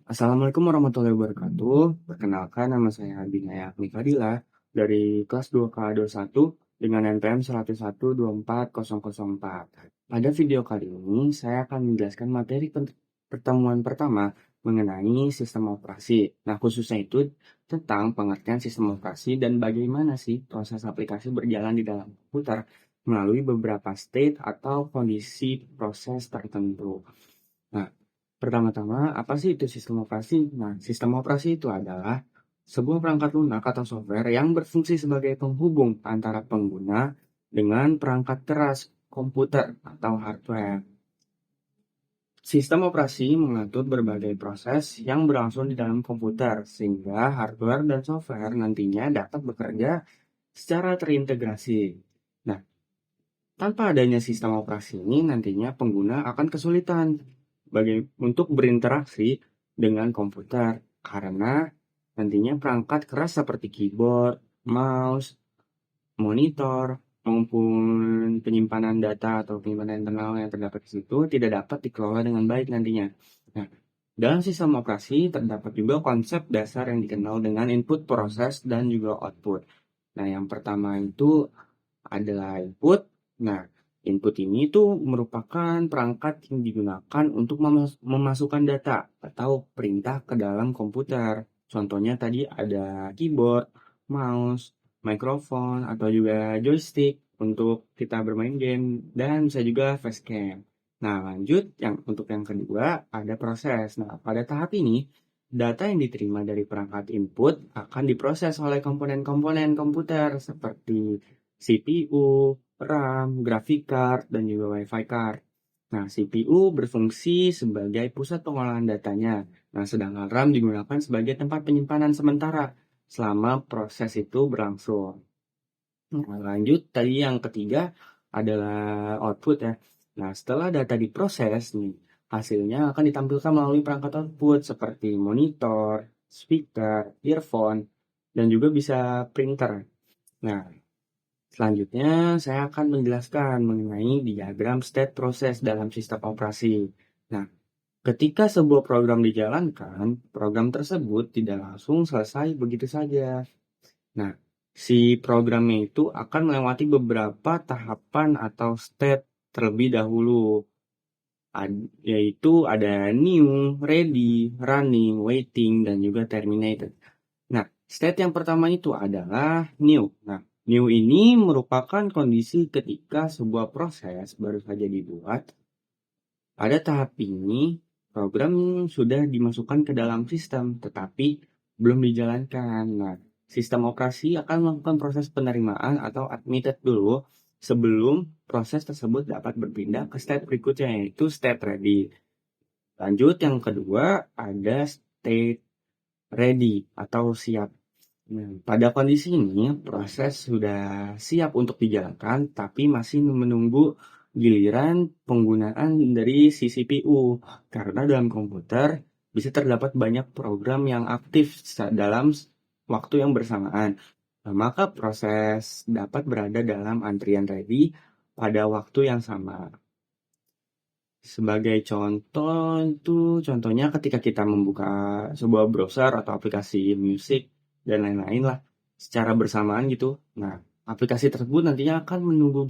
Assalamualaikum warahmatullahi wabarakatuh. Perkenalkan, nama saya Binaya Agni Fadila dari kelas 2K21 dengan NPM 101240004. Pada video kali ini, saya akan menjelaskan materi pertemuan pertama mengenai sistem operasi. Nah, khususnya itu tentang pengertian sistem operasi dan bagaimana sih proses aplikasi berjalan di dalam komputer melalui beberapa state atau kondisi proses tertentu. Nah, pertama-tama, apa sih itu sistem operasi? Nah, sistem operasi itu adalah sebuah perangkat lunak atau software yang berfungsi sebagai penghubung antara pengguna dengan perangkat keras komputer atau hardware. Sistem operasi mengatur berbagai proses yang berlangsung di dalam komputer, sehingga hardware dan software nantinya dapat bekerja secara terintegrasi. Nah, tanpa adanya sistem operasi ini, nantinya pengguna akan kesulitan untuk berinteraksi dengan komputer karena nantinya perangkat keras seperti keyboard, mouse, monitor, maupun penyimpanan data atau penyimpanan internal yang terdapat di situ tidak dapat dikelola dengan baik nantinya. Nah, dalam sistem operasi terdapat juga konsep dasar yang dikenal dengan input, proses, dan juga output. Nah, yang pertama itu adalah input. Nah, input ini tuh merupakan perangkat yang digunakan untuk memasukkan data atau perintah ke dalam komputer. Contohnya tadi ada keyboard, mouse, mikrofon, atau juga joystick untuk kita bermain game, dan bisa juga facecam. Nah, lanjut untuk yang kedua ada proses. Nah, pada tahap ini data yang diterima dari perangkat input akan diproses oleh komponen-komponen komputer seperti CPU, RAM, graphic card, dan juga WiFi card. Nah, CPU berfungsi sebagai pusat pengolahan datanya. Nah, sedangkan RAM digunakan sebagai tempat penyimpanan sementara selama proses itu berlangsung. Nah, lanjut, tadi yang ketiga adalah output ya. Nah, setelah data diproses nih, hasilnya akan ditampilkan melalui perangkat output seperti monitor, speaker, earphone, dan juga bisa printer. Nah, selanjutnya saya akan menjelaskan mengenai diagram state proses dalam sistem operasi. Nah, ketika sebuah program dijalankan, program tersebut tidak langsung selesai begitu saja. Nah, si programnya itu akan melewati beberapa tahapan atau step terlebih dahulu, yaitu ada new, ready, running, waiting, dan juga terminated. Nah, state yang pertama itu adalah new. Nah, new ini merupakan kondisi ketika sebuah proses baru saja dibuat. Pada tahap ini, program sudah dimasukkan ke dalam sistem, tetapi belum dijalankan. Nah, sistem operasi akan melakukan proses penerimaan atau admitted dulu sebelum proses tersebut dapat berpindah ke state berikutnya, yaitu state ready. Lanjut, yang kedua ada state ready atau siap. Nah, pada kondisi ini, proses sudah siap untuk dijalankan, tapi masih menunggu giliran penggunaan dari si CPU. Karena dalam komputer bisa terdapat banyak program yang aktif dalam waktu yang bersamaan. Nah, maka proses dapat berada dalam antrian ready pada waktu yang sama. Sebagai contoh itu contohnya ketika kita membuka sebuah browser atau aplikasi musik dan lain-lain lah secara bersamaan gitu. Nah, aplikasi tersebut nantinya akan menunggu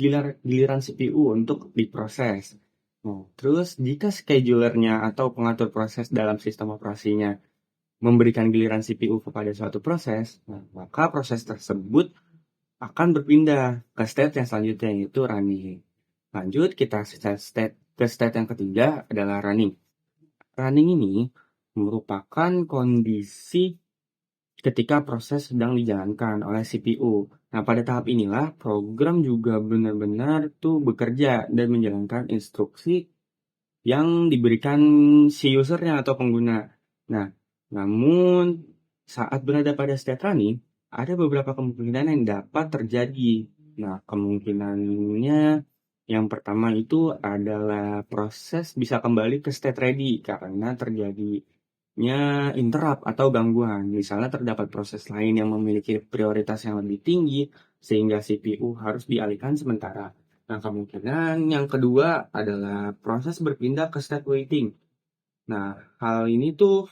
giliran CPU untuk diproses. Nah, terus jika schedulernya atau pengatur proses dalam sistem operasinya memberikan giliran CPU kepada suatu proses, nah, maka proses tersebut akan berpindah ke state yang selanjutnya yaitu running. Lanjut kita ke state yang ketiga adalah running. Running ini merupakan kondisi ketika proses sedang dijalankan oleh CPU. Nah, pada tahap inilah program juga benar-benar tuh bekerja dan menjalankan instruksi yang diberikan si usernya atau pengguna. Nah, namun saat berada pada state running, ada beberapa kemungkinan yang dapat terjadi. Nah, kemungkinannya yang pertama itu adalah proses bisa kembali ke state ready karena terjadinya interrupt atau gangguan. Misalnya terdapat proses lain yang memiliki prioritas yang lebih tinggi sehingga CPU harus dialihkan sementara. Nah, kemungkinan yang kedua adalah proses berpindah ke state waiting. Nah, hal ini tuh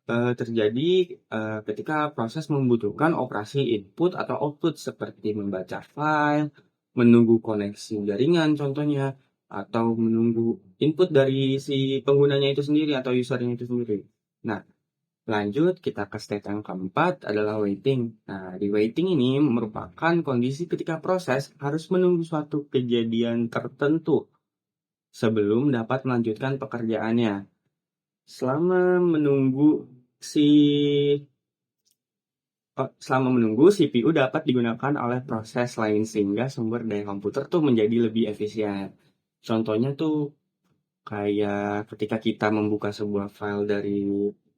terjadi ketika proses membutuhkan operasi input atau output seperti membaca file, menunggu koneksi jaringan contohnya, atau menunggu input dari si penggunanya itu sendiri atau usernya itu sendiri. Nah, lanjut kita ke state yang keempat adalah waiting. Nah, di waiting ini merupakan kondisi ketika proses harus menunggu suatu kejadian tertentu sebelum dapat melanjutkan pekerjaannya. Selama menunggu si selama menunggu, CPU dapat digunakan oleh proses lain sehingga sumber daya komputer tuh menjadi lebih efisien. Contohnya tuh kayak ketika kita membuka sebuah file dari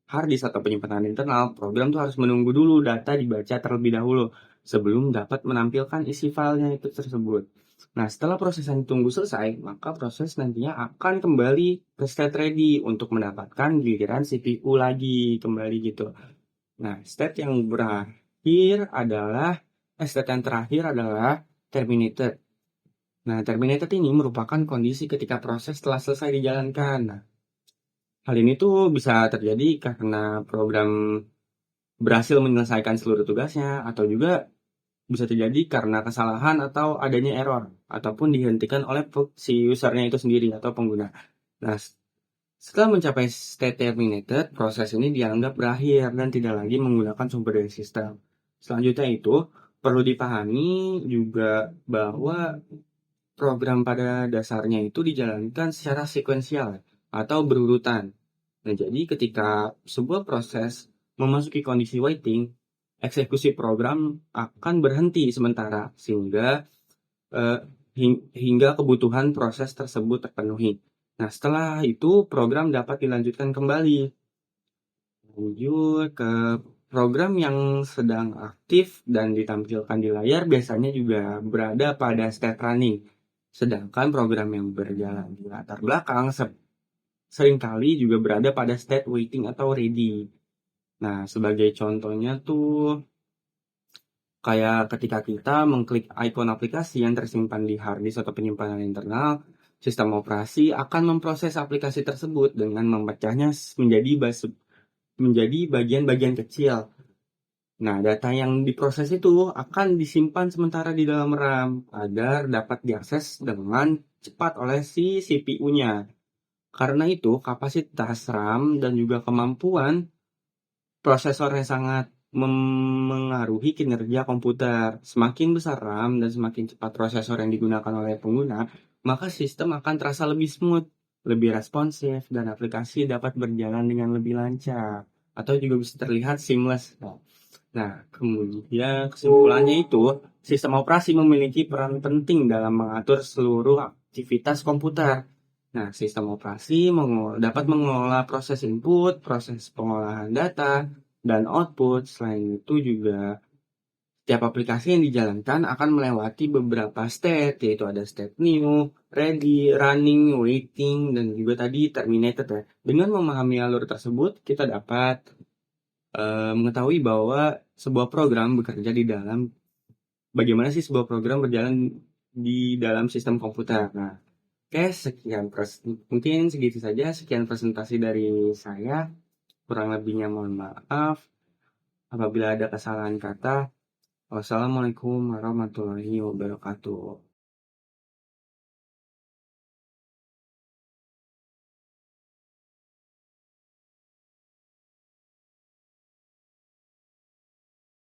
hard disk atau penyimpanan internal, program tuh harus menunggu dulu data dibaca terlebih dahulu sebelum dapat menampilkan isi filenya itu tersebut. Nah, setelah proses yang ditunggu selesai, maka proses nantinya akan kembali ke state ready untuk mendapatkan giliran CPU lagi kembali gitu. Nah, state yang terakhir adalah terminated. Nah, terminated ini merupakan kondisi ketika proses telah selesai dijalankan. Nah, hal ini tuh bisa terjadi karena program berhasil menyelesaikan seluruh tugasnya, atau juga bisa terjadi karena kesalahan atau adanya error, ataupun dihentikan oleh si usernya itu sendiri atau pengguna. Nah, setelah mencapai state terminated, proses ini dianggap berakhir dan tidak lagi menggunakan sumber dari sistem. Selanjutnya itu, perlu dipahami juga bahwa program pada dasarnya itu dijalankan secara sekuensial atau berurutan. Nah, jadi ketika sebuah proses memasuki kondisi waiting, eksekusi program akan berhenti sementara sehingga eh, hingga kebutuhan proses tersebut terpenuhi. Nah, setelah itu program dapat dilanjutkan kembali. Lanjut ke program yang sedang aktif dan ditampilkan di layar biasanya juga berada pada state running. Sedangkan program yang berjalan di latar belakang seringkali juga berada pada state waiting atau ready. Nah, sebagai contohnya tuh kayak ketika kita mengklik ikon aplikasi yang tersimpan di hard disk atau penyimpanan internal, sistem operasi akan memproses aplikasi tersebut dengan memecahnya menjadi bagian-bagian kecil. Nah, data yang diproses itu akan disimpan sementara di dalam RAM agar dapat diakses dengan cepat oleh si CPU-nya. Karena itu, kapasitas RAM dan juga kemampuan prosesornya sangat mengaruhi kinerja komputer. Semakin besar RAM dan semakin cepat prosesor yang digunakan oleh pengguna, maka sistem akan terasa lebih smooth, lebih responsif, dan aplikasi dapat berjalan dengan lebih lancar atau juga bisa terlihat seamless. Nah, kemudian kesimpulannya itu, sistem operasi memiliki peran penting dalam mengatur seluruh aktivitas komputer. Nah, sistem operasi dapat mengelola proses input, proses pengolahan data, dan output. Selain itu juga, setiap aplikasi yang dijalankan akan melewati beberapa state, yaitu ada state new, ready, running, waiting, dan juga tadi terminated ya. Dengan memahami alur tersebut, kita dapat mengetahui bahwa sebuah program bekerja di dalam bagaimana sih sebuah program berjalan di dalam sistem komputer. Nah, oke, mungkin segitu saja. Sekian presentasi dari saya. Kurang lebihnya mohon maaf apabila ada kesalahan kata. Wassalamualaikum warahmatullahi wabarakatuh.